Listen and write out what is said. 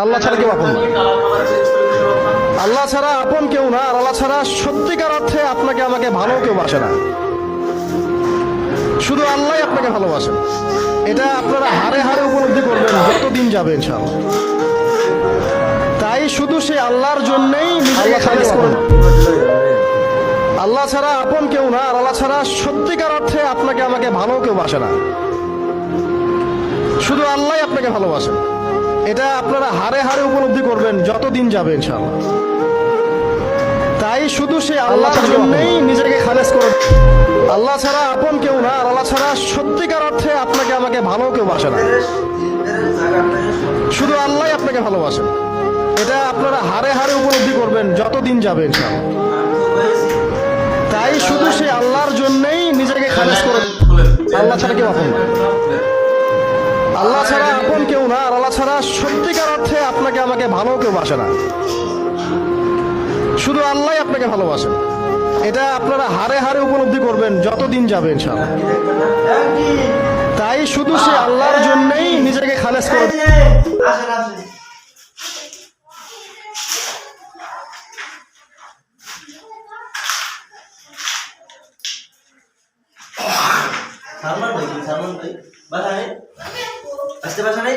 আল্লাহ ছাড়া কেউ আপন না। আল্লাহ ছাড়া আপন কেউ না, আর আল্লাহ ছাড়া সত্যিকার অর্থে আপনাকে আমাকে ভালো কেউ বাসে না। শুধু আল্লাহ আপনাকে ভালোবাসেন। এটা আপনারা হারে হারে উপলব্ধি করবেন যতদিন যাবে ইনশাআল্লাহ। তাই শুধু সেই আল্লাহর জন্যই নিজেকে খালেস করুন। আল্লাহ ছাড়া আপন কেউ না, আর আল্লাহ ছাড়া সত্যিকার অর্থে আপনাকে আমাকে ভালো কেউ বাসে না। শুধু আল্লাহ আপনাকে ভালোবাসেন। এটা আপনারা হারে হারে উপলব্ধি করবেন যতদিন যাবে ইনশাআল্লাহ। তাই শুধু সেই আল্লাহর জন্যই নিজেকে খালেস করুন। আল্লাহ ছাড়া আপন কেউ না, আর আল্লাহ ছাড়া সত্যিকার অর্থে আপনাকে আমাকে ভালো কেউ বাসে না। শুধু আল্লাহ আপনাকে ভালোবাসেন। এটা আপনারা হারে হারে উপলব্ধি করবেন যতদিন যাবে ইনশাআল্লাহ। তাই শুধু সেই আল্লাহর জন্যই নিজেকে খালেস করুন। আল্লাহ ছাড়া কেউ আপন না। আল্লাহ ছাড়া আপন কেউ না, আর আল্লাহ ছাড়া সত্যিকার অর্থে আপনাকে আমাকে ভালো কেউ বাসে না। শুধু আল্লাহ আপনাকে ভালোবাসেন। এটা আপনারা হারে হারে উপলব্ধি করবেন যতদিন যাবে ইনশাআল্লাহ। তাই শুধু সেই আল্লাহর জন্যই নিজেকে খালেস করুন। সালমান ভাই বাসা নেই আসতে বাসা নেই